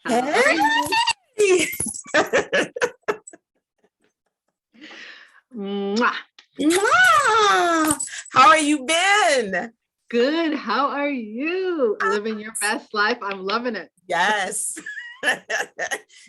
How are you? Mwah. Mwah. How are you been? Good. How are you? Living your best life. I'm loving it. Yes.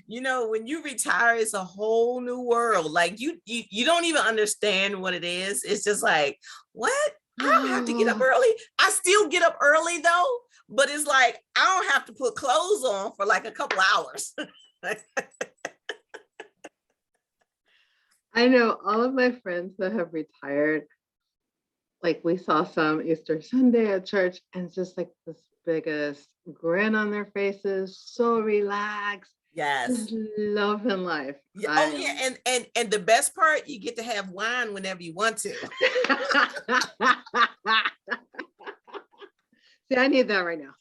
You know, when you retire, it's a whole new world. Like you don't even understand what it is. It's just like, what? I don't have to get up early. I still get up early though, but it's like I don't have to put clothes on for like a couple hours. I know all of my friends that have retired. Like we saw some Easter Sunday at church, and it's just like this biggest grin on their faces, so relaxed. Yes. Just loving life. Yeah. Oh yeah, and the best part, you get to have wine whenever you want to. See, I need that right now.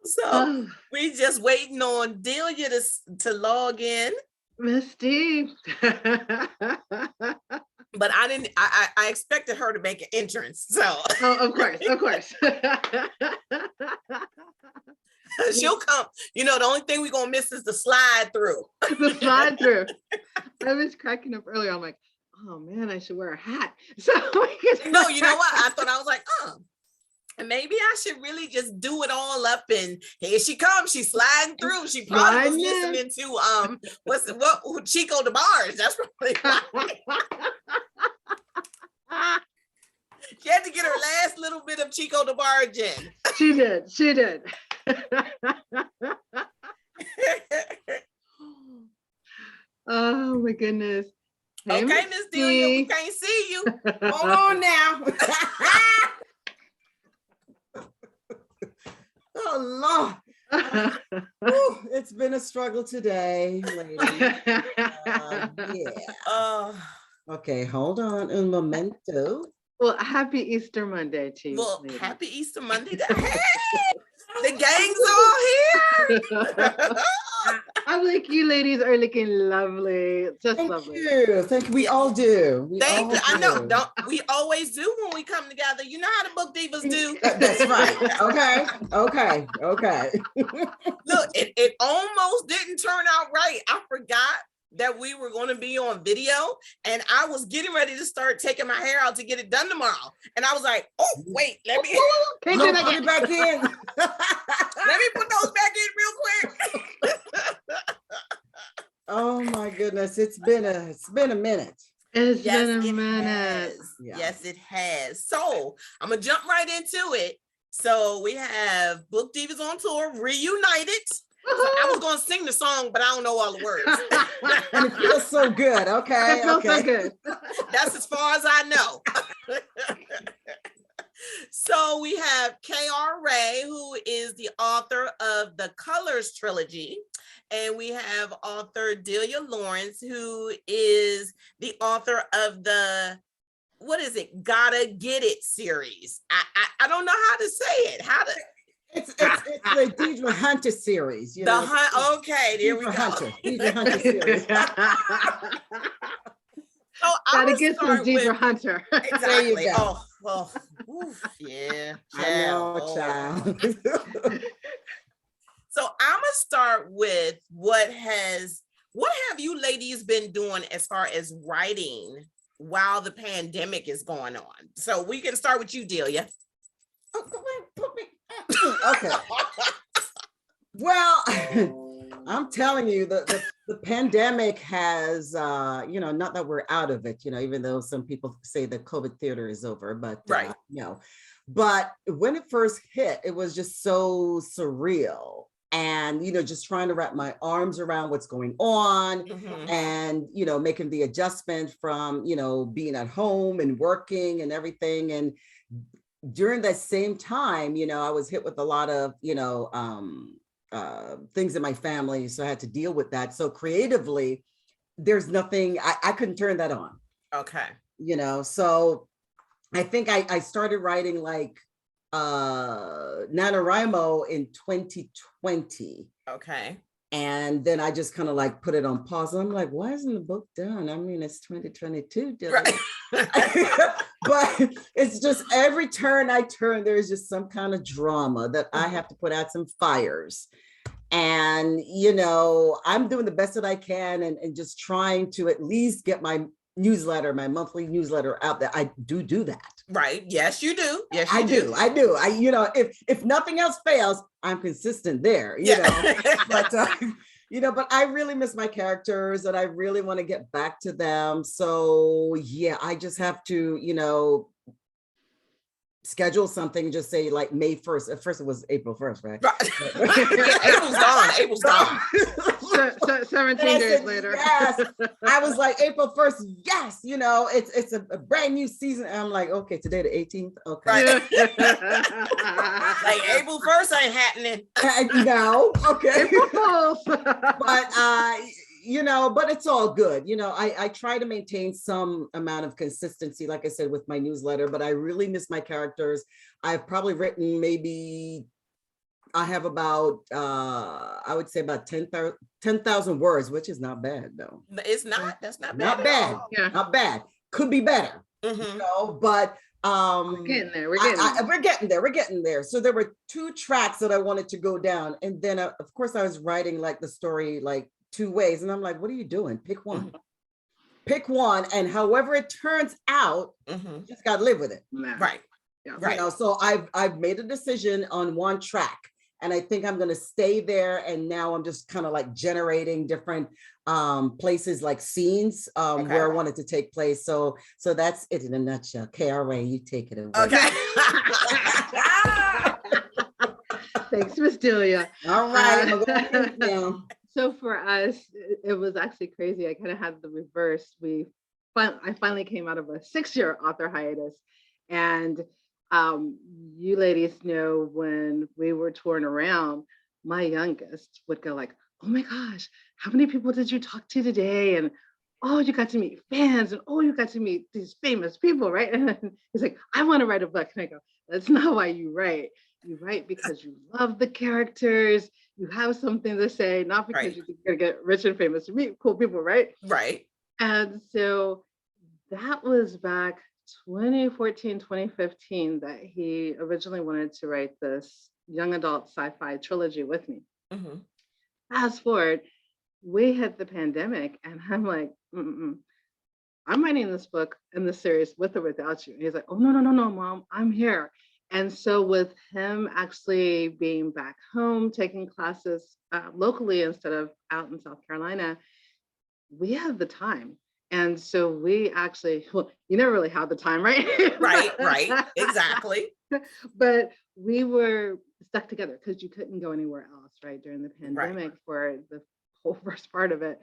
So we just waiting on Delia to log in. Misty. But I didn't. I expected her to make an entrance. So. Oh, of course. She'll come. You know, the only thing we're gonna miss is the slide through. The slide through. I was cracking up earlier. I'm like, oh man, I should wear a hat. So no, you know what? I was like, maybe I should really just do it all up, and here she comes. She's sliding through. She probably was listening to what Chico DeBarge. That's probably she had to get her last little bit of Chico DeBarge in. She did. Oh my goodness. Hey, okay, Miss Delia, we can't see you. Hold on now. Oh Lord. It's been a struggle today, lady. Yeah. Okay, hold on un momento. Well, happy Easter Monday to you. Well, lady. Happy Easter Monday. Hey, the gang's all here. I'm like, you ladies are looking lovely. Just lovely. Thank you. We all do. Thank you. I know. We always do when we come together. You know how the Book Divas do. That's right. Okay. Look, it almost didn't turn out right. I forgot that we were going to be on video, and I was getting ready to start taking my hair out to get it done tomorrow. And I was like, oh, wait, let me put it back in. Let me put those back in real quick. Oh my goodness, it's been a minute. It's been a minute. Yeah. Yes, it has. So I'm gonna jump right into it. So we have Book Divas on tour, reunited. So I was gonna sing the song, but I don't know all the words. And it feels so good. Okay. It feels so good. That's as far as I know. So we have K.R. Raye, who is the author of the Colors trilogy. And we have author Deliah Lawrence, who is the author of the, what is it? Gotta Get It series. I don't know how to say it. It's the Deidre Hunter series. You know? Okay, there we go. Deidre Hunter series. So gotta get some Deidre Hunter. Exactly. There you go. Oh, oof, yeah. I know, child. So I'm gonna start with what have you ladies been doing as far as writing while the pandemic is going on? So we can start with you, Delia. Oh, come on, put me. Okay. Well, I'm telling you, the pandemic has, not that we're out of it, even though some people say the COVID theater is over, but right. But when it first hit, it was just so surreal. And, just trying to wrap my arms around what's going on, mm-hmm. and, making the adjustment from, being at home and working and everything. And during that same time, I was hit with a lot of, things in my family. So I had to deal with that. So creatively, there's nothing, I couldn't turn that on. Okay. So I think I started writing like NaNoWriMo in 2020. Okay. And then I just kind of like put it on pause. And I'm like, why isn't the book done? I mean, it's 2022. Right. But it's just every turn I turn, there's just some kind of drama that I have to put out some fires. And, you know, I'm doing the best that I can and just trying to at least get my newsletter, my monthly newsletter out there. I do that. Right. Yes, you do. Yes, you I do. I, you know, if nothing else fails, I'm consistent there, you know, but, you know, but I really miss my characters and I really want to get back to them. So yeah, I just have to, you know, schedule something, just say like May 1st. At first it was April 1st, right? April's gone. April's gone. 17 days later. Yes. I was like, April 1st, yes, you know, it's a brand new season. And I'm like, okay, today the 18th. Okay. Right. Like April 1st ain't happening. No, okay. April Fools. But you know, but it's all good. You know, I try to maintain some amount of consistency, like I said, with my newsletter, but I really miss my characters. I've probably written maybe, I have about, I would say about 10,000 words, which is not bad though. It's not, that's not bad. Not bad, Yeah. not bad. Could be better, Mm-hmm. you know, but We're getting there. we're getting there. So there were 2 tracks that I wanted to go down. And then of course I was writing like the story, like 2 ways. And I'm like, what are you doing? Pick one. Mm-hmm. Pick one. And however it turns out, Mm-hmm. you just got to live with it. Right. Yeah. Right. You know, so I've made a decision on one track. And I think I'm going to stay there. And now I'm just kind of like generating different places, like scenes where I want it to take place. So that's it in a nutshell. Raye, you take it away. Okay. Thanks, Miss Delia. All right. I'm going now. So for us, it was actually crazy. I kind of had the reverse. I finally came out of a 6-year author hiatus, and you ladies know when we were touring around, my youngest would go like, "Oh my gosh, how many people did you talk to today?" And "Oh, you got to meet fans," and "Oh, you got to meet these famous people," right? And he's like, "I want to write a book." And I go, "That's not why you write. You write because you love the characters. You have something to say, not because Right. you're gonna get rich and famous to meet cool people, right?" Right. And so that was back 2014, 2015 that he originally wanted to write this young adult sci-fi trilogy with me. Mm-hmm. Fast forward, we hit the pandemic, and I'm like, I'm writing this book in this series with or without you. And he's like, "Oh, no, Mom, I'm here." And so with him actually being back home, taking classes locally instead of out in South Carolina, we have the time. And so we actually, well, you never really had the time, right? Right. Exactly. But we were stuck together because you couldn't go anywhere else, right? During the pandemic for the whole first part of it.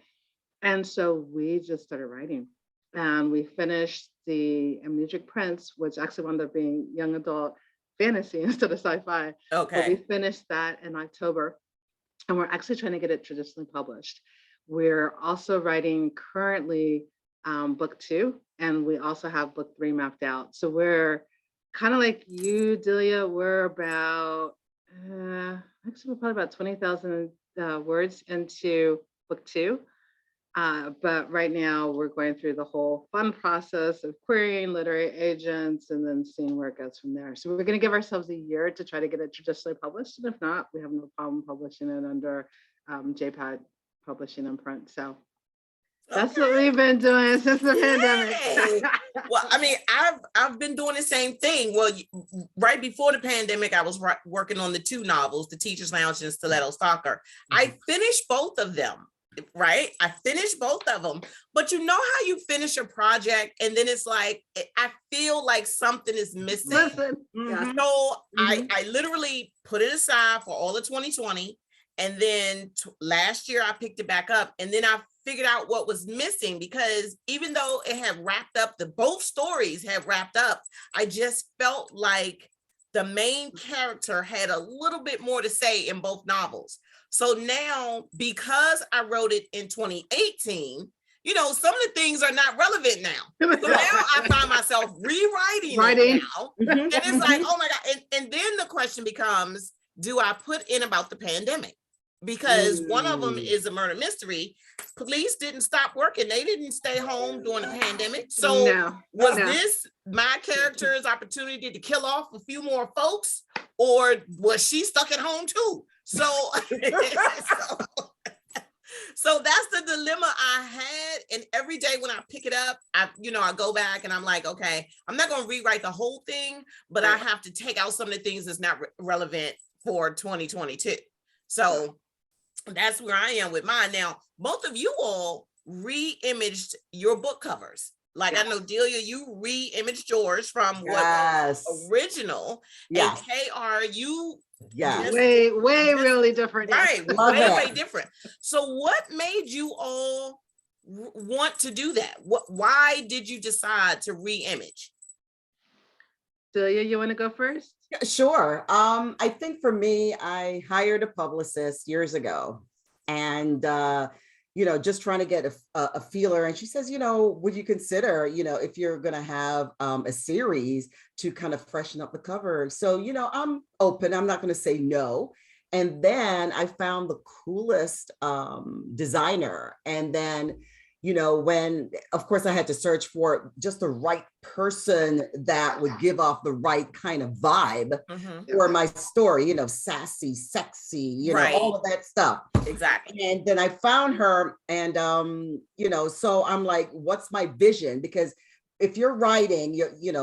And so we just started writing. And we finished the Amnesic Prince, which actually wound up being young adult fantasy instead of sci-fi. Okay. But we finished that in October, and we're actually trying to get it traditionally published. We're also writing currently book 2, and we also have book 3 mapped out. So we're kind of like you, Delia. We're about actually we're probably about 20,000 words into book 2. But right now we're going through the whole fun process of querying literary agents and then seeing where it goes from there. So we're going to give ourselves a year to try to get it traditionally published. And if not, we have no problem publishing it under JPAD Publishing and Print. So that's what we've been doing since the pandemic. Well, I mean, I've been doing the same thing. Well, right before the pandemic, I was working on the 2 novels, The Teacher's Lounge and Stiletto Stalker. I finished both of them. Right? I finished both of them, but you know how you finish a project and then it's like, I feel like something is missing. Listen, yeah. So I literally put it aside for all of 2020. And then last year I picked it back up, and then I figured out what was missing, because even though it had wrapped up, both stories had wrapped up, I just felt like the main character had a little bit more to say in both novels. So now, because I wrote it in 2018, you know, some of the things are not relevant now. So now I find myself rewriting it now. And it's like, oh my God. And then the question becomes, do I put in about the pandemic? because one of them is a murder mystery. Police didn't stop working. They didn't stay home during the pandemic. So was this my character's opportunity to kill off a few more folks, or was she stuck at home too? So, so that's the dilemma I had. And every day when I pick it up, I go back and I'm like, okay, I'm not going to rewrite the whole thing, but I have to take out some of the things that's not relevant for 2022. So that's where I am with mine. Now, both of you all re-imaged your book covers. Like I know Delia, you re-imaged yours from what was original. And KR, you way really different. Right, way different. So what made you all want to do that? Why did you decide to re-image? Delia, you want to go first? Sure. I think for me, I hired a publicist years ago, and just trying to get a feeler. And she says, would you consider, if you're going to have a series, to kind of freshen up the cover? So, I'm open. I'm not going to say no. And then I found the coolest designer. And then, when, of course, I had to search for just the right person that would give off the right kind of vibe for my story, sassy, sexy, all of that stuff. Exactly. And then I found her, and, so I'm like, what's my vision? Because if you're writing,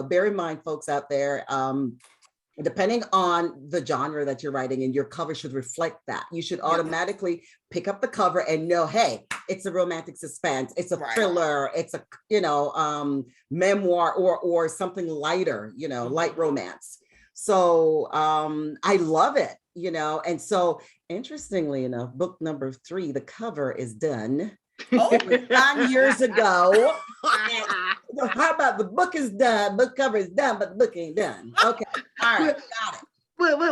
bear in mind, folks out there, depending on the genre that you're writing, and your cover should reflect that. You should automatically pick up the cover and know, hey, it's a romantic suspense, it's a thriller, it's a memoir, or something lighter, light romance. So I love it, and so interestingly enough, book number 3, the cover is done. It was done years ago. How about the book is done, book cover is done, but the book ain't done? Okay, all right, got it.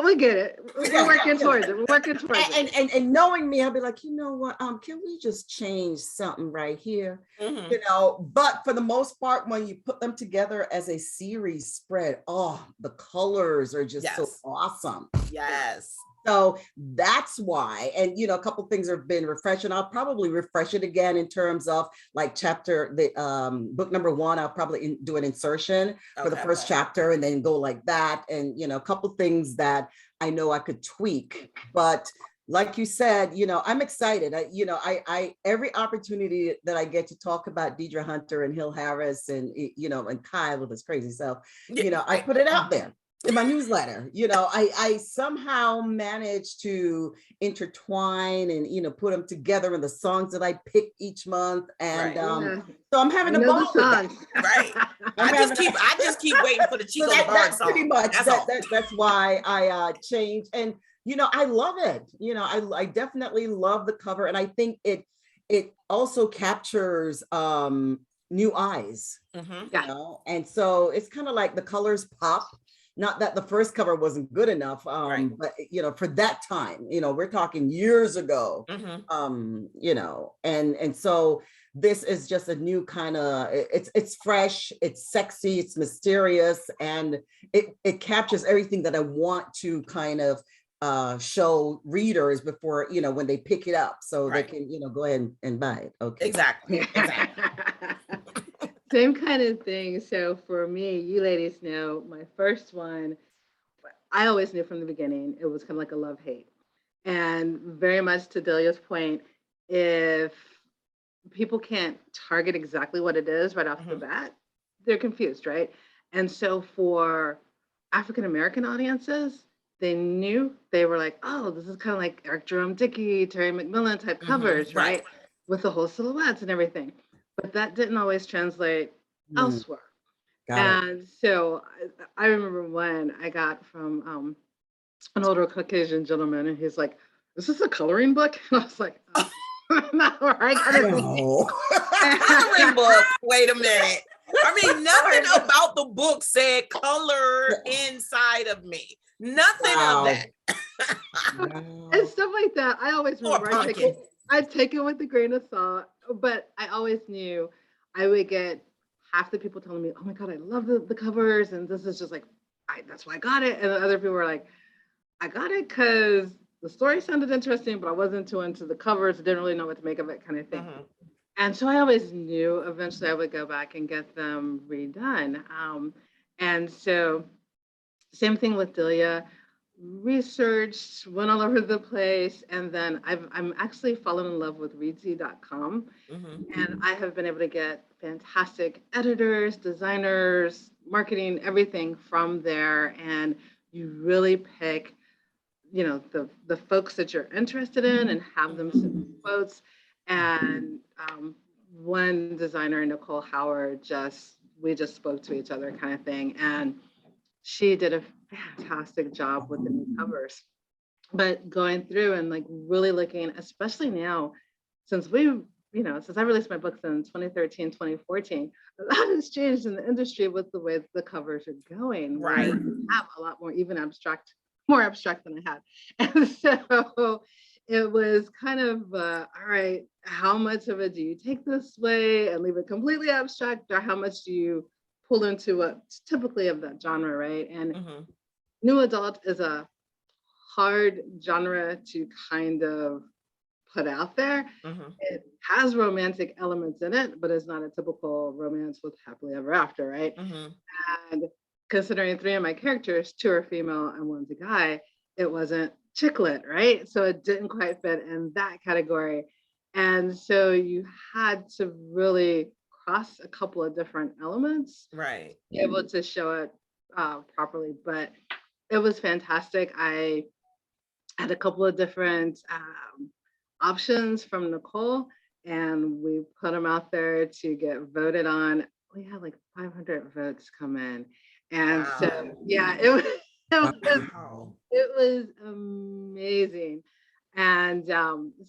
We get it. We're working towards it. We're working towards it. And knowing me, I'll be like, you know what? Can we just change something right here? But for the most part, when you put them together as a series spread, the colors are just so awesome. Yes. So that's why, and a couple things have been refreshed, and I'll probably refresh it again in terms of like book number 1. I'll probably do an insertion for the first chapter, and then go like that, and a couple things that I know I could tweak. But like you said, I'm excited. I every opportunity that I get to talk about Deidre Hunter and Hill Harris and and Kyle with his crazy self, I put it out there in my newsletter. I somehow managed to intertwine and put them together in the songs that I pick each month, and so I'm having a ball with that. Right. I just keep waiting for the Chico the Bird that's song. Pretty much that's why I changed, and I love it. I definitely love the cover, and I think it also captures new eyes. And so it's kind of like the colors pop. Not that the first cover wasn't good enough, but for that time, we're talking years ago, and so this is just a new kind of, it's fresh, it's sexy, it's mysterious, and it captures everything that I want to kind of show readers before, when they pick it up, so they can, go ahead and buy it. Okay. Exactly. Same kind of thing. So for me, you ladies know my first one, I always knew from the beginning, it was kind of like a love-hate. And very much to Delia's point, if people can't target exactly what it is right off the bat, they're confused, right? And so for African-American audiences, they knew, they were like, oh, this is kind of like Eric Jerome Dickey, Terry McMillan type covers, right? With the whole silhouettes and everything. But that didn't always translate elsewhere. And so I remember one I got from an older Caucasian gentleman, and he's like, "Is this a coloring book?" And I was like, "No, I got it." Coloring book. Wait a minute. I mean, nothing about the book said color inside of me. Nothing of that. And stuff like that. I always remember I take it with a grain of salt, but I always knew I would get half the people telling me, "Oh my God, I love the covers," and this is just like, that's why I got it. And the other people were like, "I got it because the story sounded interesting, but I wasn't too into the covers, didn't really know what to make of it kind of thing. And so I always knew eventually I would go back and get them redone. And so same thing with Delia, researched, went all over the place. And then I'm actually fallen in love with readsy.com. And I have been able to get fantastic editors, designers, marketing, everything from there. And you really pick, you know, the folks that you're interested in and have them submit quotes. And one designer, Nicole Howard, we just spoke to each other kind of thing. And she did a fantastic job with the new covers. But going through and like really looking, especially now, since since I released my books in 2013, 2014, a lot has changed in the industry with the way the covers are going. Right. I have a lot more, even more abstract than I had. And so it was kind of, all right, how much of it do you take this way and leave it completely abstract, or how much do you pull into what's typically of that genre, right? And new adult is a hard genre to kind of put out there. It has romantic elements in it, but it's not a typical romance with happily ever after, right? And considering 3 of my characters, 2 are female and 1's a guy, it wasn't chick lit, right? So it didn't quite fit in that category. And so you had to really cross a couple of different elements, right, able to show it properly. But it was fantastic. I had a couple of different options from Nicole, and we put them out there to get voted on. We had like 500 votes come in. And so, yeah, it was amazing. And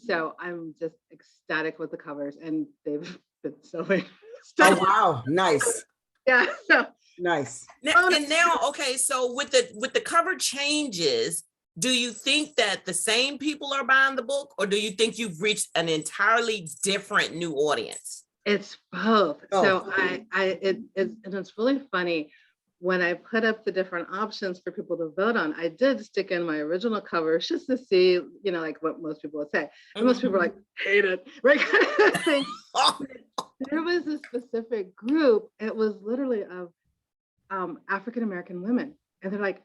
so I'm just ecstatic with the covers, and they've been so Oh, wow. Nice. Yeah. So nice. And now, okay, so with the cover changes, do you think that the same people are buying the book, or do you think you've reached an entirely different new audience? It's both. So it's really funny. When I put up the different options for people to vote on, I did stick in my original covers just to see, like what most people would say. And most people are like, hate it, right? Kind of thing. There was a specific group, it was literally of African-American women. And they're like,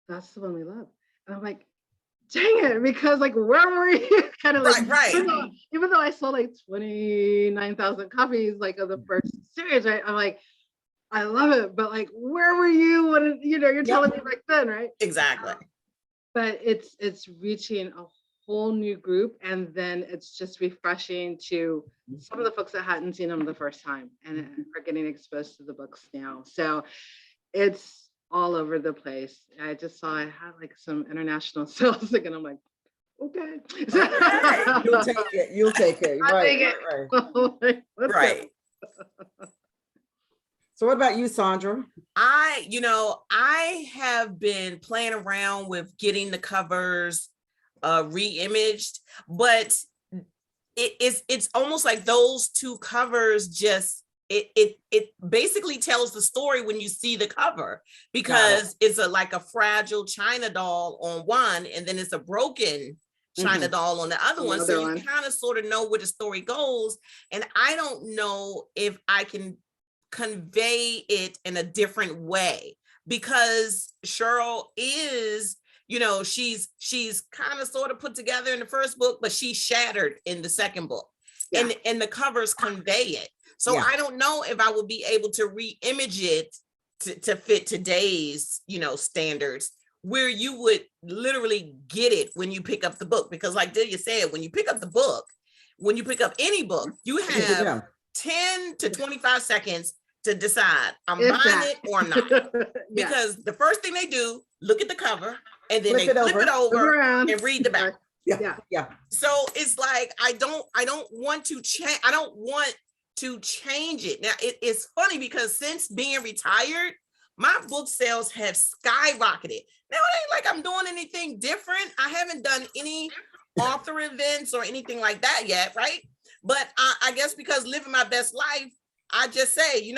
that's the one we love. And I'm like, dang it, because like, where were you? Kind of like, right. Even though I sold like 29,000 copies like of the first series, right? I'm like, I love it, but like, where were you when you're telling me back then, right? Exactly. But it's reaching a whole new group, and then it's just refreshing to some of the folks that hadn't seen them the first time and are getting exposed to the books now. So it's all over the place. I just saw I had like some international sales and I'm like, okay. You'll take it. Right. So what about you, Sandra? I have been playing around with getting the covers re-imaged, but it's almost like those 2 covers just it basically tells the story when you see the cover, because it's like a fragile China doll on one, and then it's a broken China doll on the other one. So you kind of sort of know where the story goes. And I don't know if I can convey it in a different way, because Cheryl is, she's kind of sort of put together in the first book, but she's shattered in the second book. And the covers convey it. So I don't know if I would be able to re-image it to fit today's, standards, where you would literally get it when you pick up the book. Because like Delia said, when you pick up any book, you have 10 to 25 seconds to decide, I'm buying it or I'm not. Because the first thing they do, look at the cover, and then flip it over and read the back. Yeah. So it's like, I don't want to change. I don't want to change it. Now it's funny because since being retired, my book sales have skyrocketed. Now it ain't like I'm doing anything different. I haven't done any author events or anything like that yet, right? But I guess because living my best life, I just say,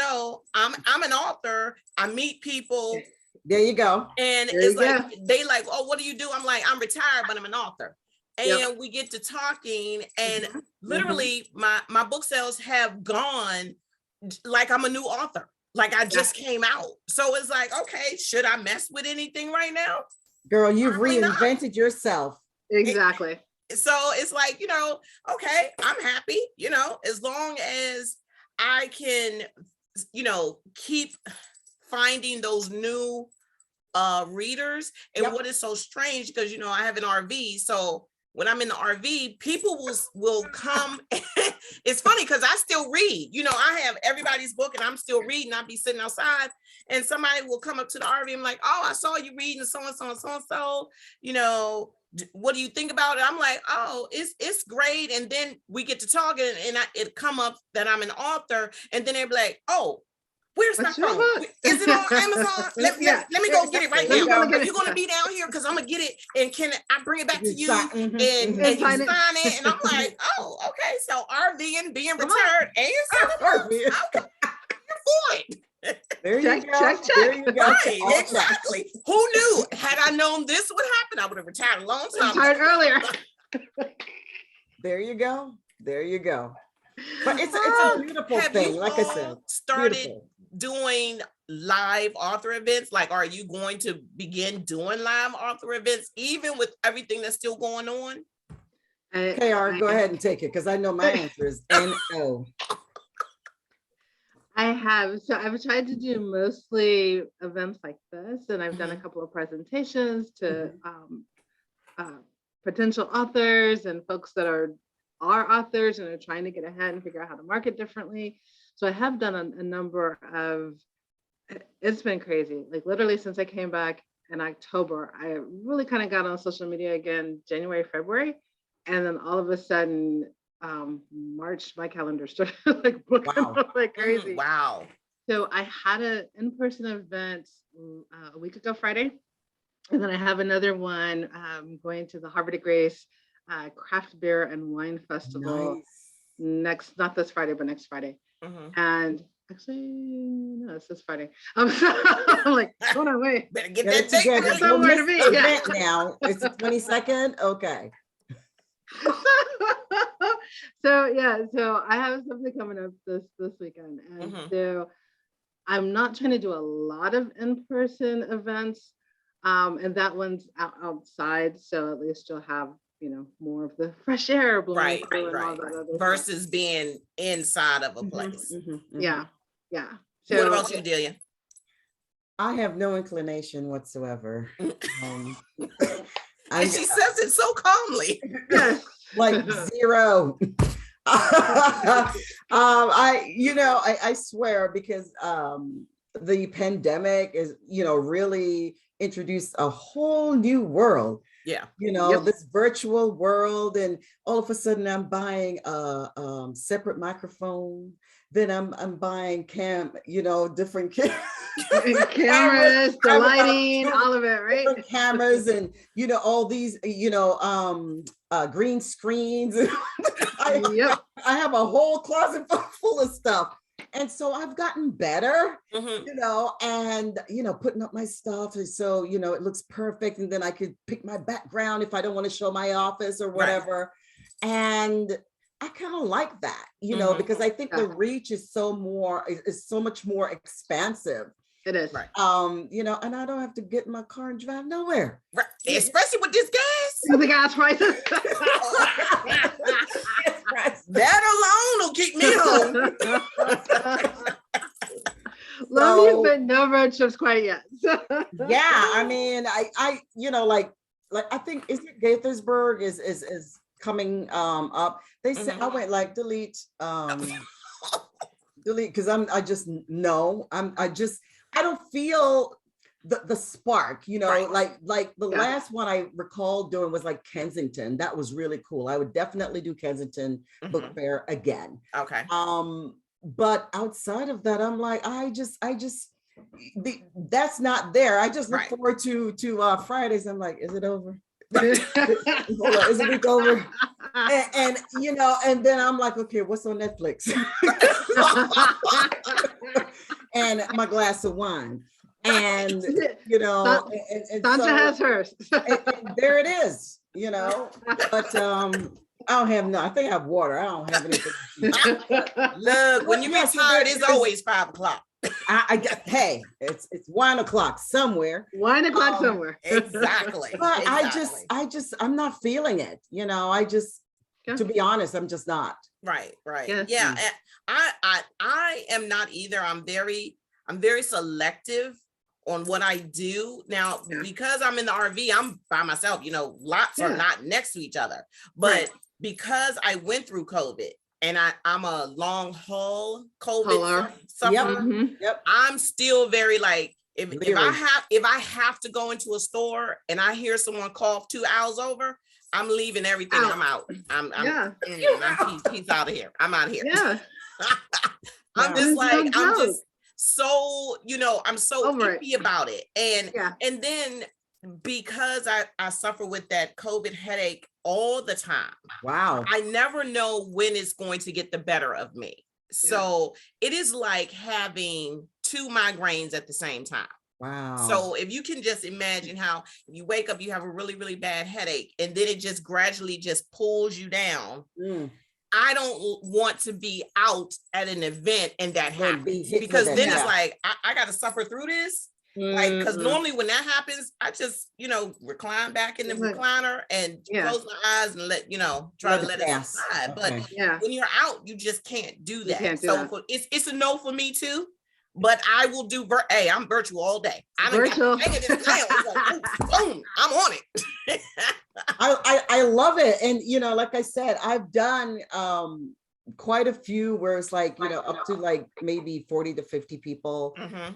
I'm an author. I meet people There you go. And There it's you like, go. they like, oh, what do you do? I'm like, I'm retired, but I'm an author. And Yep. we get to talking, and Mhm. literally my book sales have gone like I'm a new author. Like I just came out. So it's like, okay, should I mess with anything right now? Girl, you've Probably not. reinvented yourself. Exactly. So it's like, okay, I'm happy, as long as I can, keep finding those new readers. And Yep. what is so strange, because I have an RV, so when I'm in the RV, people will come. It's funny because I still read. I have everybody's book and I'm still reading. I'll be sitting outside and somebody will come up to the RV and like, oh, I saw you reading so and so and so and so. What do you think about it? I'm like, oh, it's great. And then we get to talk, and it come up that I'm an author, and then they're like, oh, where's What's my your phone? book? Is it on Amazon? Let me go get it right There you now. go. Are you going to be down here? Because I'm going to get it. And can I bring it back to you? And And you sign sign it. it. And I'm like, oh, okay. So RV and being Come on. retired and selling books. Okay. For it. There Check, you go. check, check. There you go. Right, All check. exactly. Who knew? Had I known this would happen, I would have retired a long time Retired ago. earlier. There you go. There you go. But it's a beautiful Have thing. you Like I all said, started beautiful. doing live author events? Like, are you going to begin doing live author events, even with everything that's still going on? KR, go ahead and take it, because I know my answer is no. I have. So I've tried to do mostly events like this, and I've done a couple of presentations to potential authors and folks that are authors and are trying to get ahead and figure out how to market differently. So I have done a number of, it's been crazy. Like literally since I came back in October, I really kind of got on social media again, January, February. And then all of a sudden, March, my calendar started like booking up like crazy. Wow. So I had an in-person event a week ago Friday. And then I have another one going to the Harvard of Grace Craft Beer and Wine Festival not this Friday, but next Friday. And actually, no, it's this Friday. I'm like, going away. Better get Get that it together. date. Somewhere to be. Event now. It's the 22nd. Okay. So I have something coming up this weekend, and so I'm not trying to do a lot of in-person events, and that one's outside, so at least you'll have more of the fresh air blowing through and all that other versus being inside of a place. Yeah. So what about you, Delia? I have no inclination whatsoever. And she says it so calmly. Yes. Like zero. I swear, because the pandemic is, really introduced a whole new world. Yeah. This virtual world, and all of a sudden I'm buying a separate microphone. Then I'm buying different cameras, the lighting, all of it, right? Cameras and all these green screens. I have a whole closet full of stuff. And so I've gotten better, and putting up my stuff, and so it looks perfect, and then I could pick my background if I don't want to show my office or whatever. Right. And I kind of like that, because I think the reach is so much more expansive. It is. Right. And I don't have to get in my car and drive nowhere. Right. Especially with this gas. The gas prices. That alone will keep me home. Love you, but no road trips quite yet. Yeah, I mean, I I think, is it Gaithersburg is coming up. They said I went like delete, because I don't feel the spark, like the last one I recall doing was like Kensington. That was really cool. I would definitely do Kensington Book Fair again. Okay. But outside of that, I'm like, that's not there. I just look forward to Fridays. I'm like, is it over? Is it week over? And and then I'm like, okay, what's on Netflix? And my glass of wine. And, you know, and Sandra so, has hers. and there it is, you know, but I don't have no, I think I have water. I don't have anything. Look, when you Yeah, get so tired, there's- it's always 5 o'clock. hey, it's 1 o'clock somewhere. 1 o'clock somewhere. Exactly. But Exactly. I'm not feeling it. You know, to be honest, I'm just not. Right. Yeah. Yeah. And I am not either. I'm very selective on what I do now. Yeah. Because I'm in the RV, I'm by myself, you know, lots are Yeah. not next to each other. But Right. because I went through COVID and I'm a long haul COVID Hauler. sufferer, Mhm. Yep. I'm still very like, if Leery. I have to go into a store and I hear someone cough 2 hours over, I'm leaving everything. Out. I'm out. I'm Yeah. peace out of here. I'm out of here. Yeah. I'm Wow. just It's like, no I'm joke. just so, you know, I'm so Over it. iffy about it. Yeah. And then because I suffer with that COVID headache all the time, Wow. I never know when it's going to get the better of me. So it is like having 2 migraines at the same time. Wow. So if you can just imagine how you wake up, you have a really, really bad headache, and then it just gradually just pulls you down. I don't want to be out at an event and that happens, because then it's like, I got to suffer through this. Like, because normally when that happens, I just, you know, recline back in the recliner and close my eyes and try to let it subside. But when you're out, you just can't do that. It's a no for me too. But I will do. Hey, I'm virtual all day. I Virtual. Boom, I'm on it. I love it, and you know, like I said, I've done quite a few where it's like, you know, up to like maybe 40 to 50 people,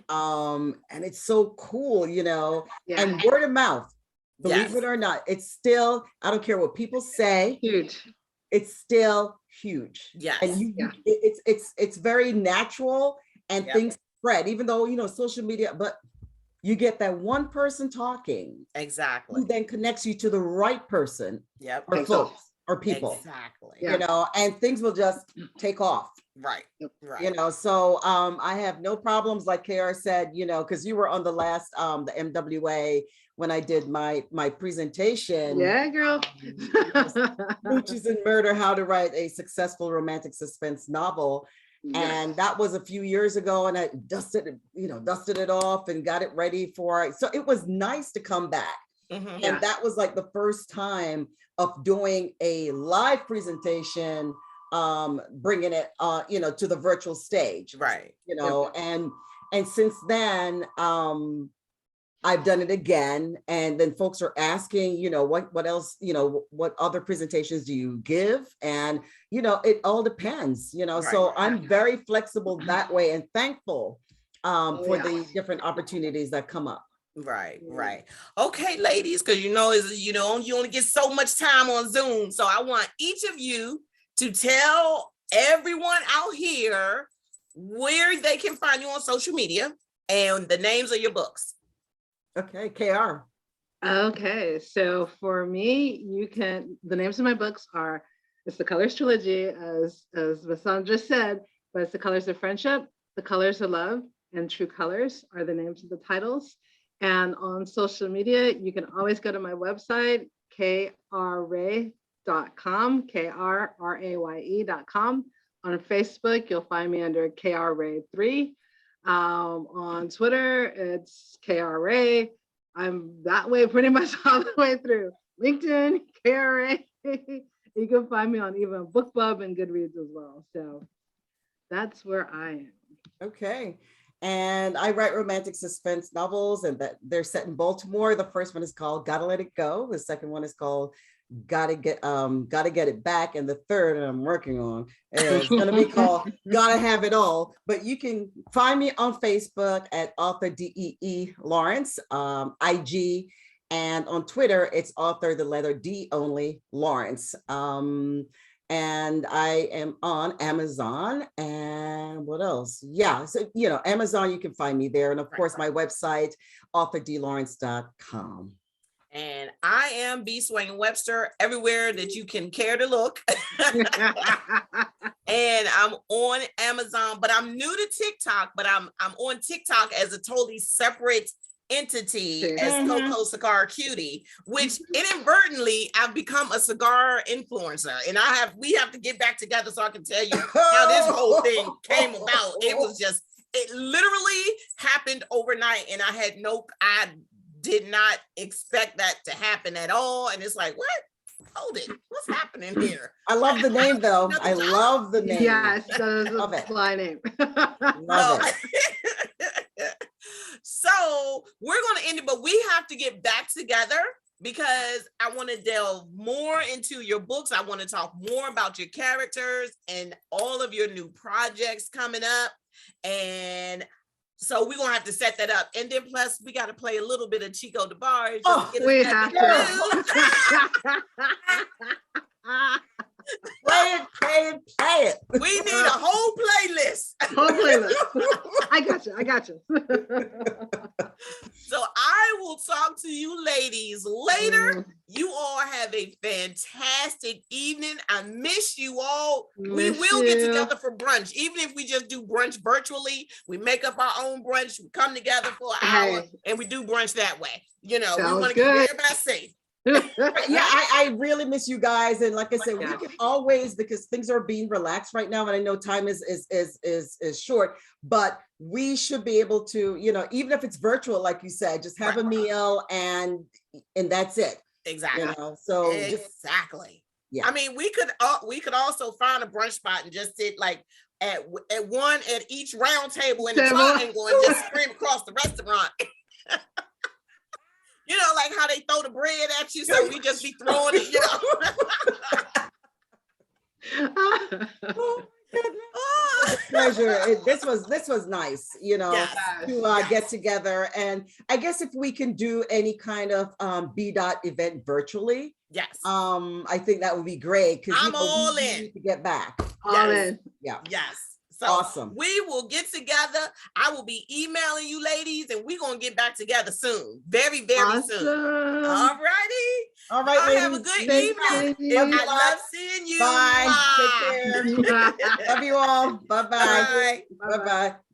and it's so cool, you know, and word of mouth. Believe it or not, it's still. I don't care what people say. Huge. It's still huge. Yes. And it's very natural, and things spread, even though, you know, social media, but you get that one person talking. Exactly. Who then connects you to the right person. Yep. Or folks or people. Exactly. You know, and things will just take off. Right. Right. You know, so I have no problems, like KR said, you know, because you were on the last the MWA when I did my presentation. Yeah, girl. Mooches and Murder, How to Write a Successful Romantic Suspense Novel. And that was a few years ago, and I dusted it off and got it ready for it. So it was nice to come back. And that was like the first time of doing a live presentation, bringing it, you know, to the virtual stage. Right. You know, and since then, I've done it again, and then folks are asking, you know, what else, you know, what other presentations do you give? And, you know, it all depends, you know, so I'm very flexible that way, and thankful for the different opportunities that come up. Right. Okay, ladies, because you know, you only get so much time on Zoom. So I want each of you to tell everyone out here where they can find you on social media and the names of your books. Okay, KR. Okay, so for me, the names of my books are, it's the Colors Trilogy, as Miss Sandra said, but it's the Colors of Friendship, the Colors of Love, and True Colors are the names of the titles. And on social media, you can always go to my website, krraye.com, krraye.com. On Facebook, you'll find me under krraye3. On Twitter, it's krraye. I'm that way pretty much all the way through. LinkedIn, KRA. You can find me on even BookBub and Goodreads as well. So that's where I am. Okay. And I write romantic suspense novels, and that they're set in Baltimore. The first one is called Gotta Let It Go. The second one is called Gotta Get It Back. And the third, and I'm working on, is gonna be called Gotta Have It All. But you can find me on Facebook at author Dee Lawrence, IG, and on Twitter, it's author the letter D only Lawrence. And I am on Amazon, and what else? Yeah, so, you know, Amazon, you can find me there. And of course, my website, authordlawrence.com. And I am Swangin Webster everywhere that you can care to look. and I'm on Amazon, but I'm new to TikTok, but I'm on TikTok as a totally separate entity as Coco Cigar Cutie, which inadvertently I've become a cigar influencer, and we have to get back together so I can tell you how this whole thing came about. It literally happened overnight, and I did not expect that to happen at all. And it's like, what? Hold it. What's happening here? I love the name though. I love the name. Yes, that is a fly name. Love it. So we're going to end it, but we have to get back together because I want to delve more into your books. I want to talk more about your characters and all of your new projects coming up. And so we're going to have to set that up. And then plus we got to play a little bit of Chico DeBarge. We have to. Play it. We need a whole playlist. I got you. So I will talk to you ladies later. You all have a fantastic evening. I miss you all. We will get together for brunch. Even if we just do brunch virtually, we make up our own brunch. We come together for an hour and we do brunch that way. You know, we want to keep everybody safe. Yeah, I really miss you guys, and like I said, we can always, because things are being relaxed right now, and I know time is short, but we should be able to, you know, even if it's virtual, like you said, just have a meal and that's it. Exactly. You know, so exactly. Yeah. I mean, we could also find a brunch spot and just sit like at one at each round table in the triangle and just scream across the restaurant. You know, like how they throw the bread at you, so we just be throwing it, you know. Pleasure. This was nice, you know, to get together. And I guess if we can do any kind of B.Dot event virtually, I think that would be great, because I'm all in to get back. All in. Yeah. Yes. So awesome. We will get together. I will be emailing you ladies, and we're going to get back together soon. Very, very soon. All righty. All right, ladies. Have a good evening. I love seeing you. Bye. Take care. Love you all. Bye-bye. Bye. Bye-bye.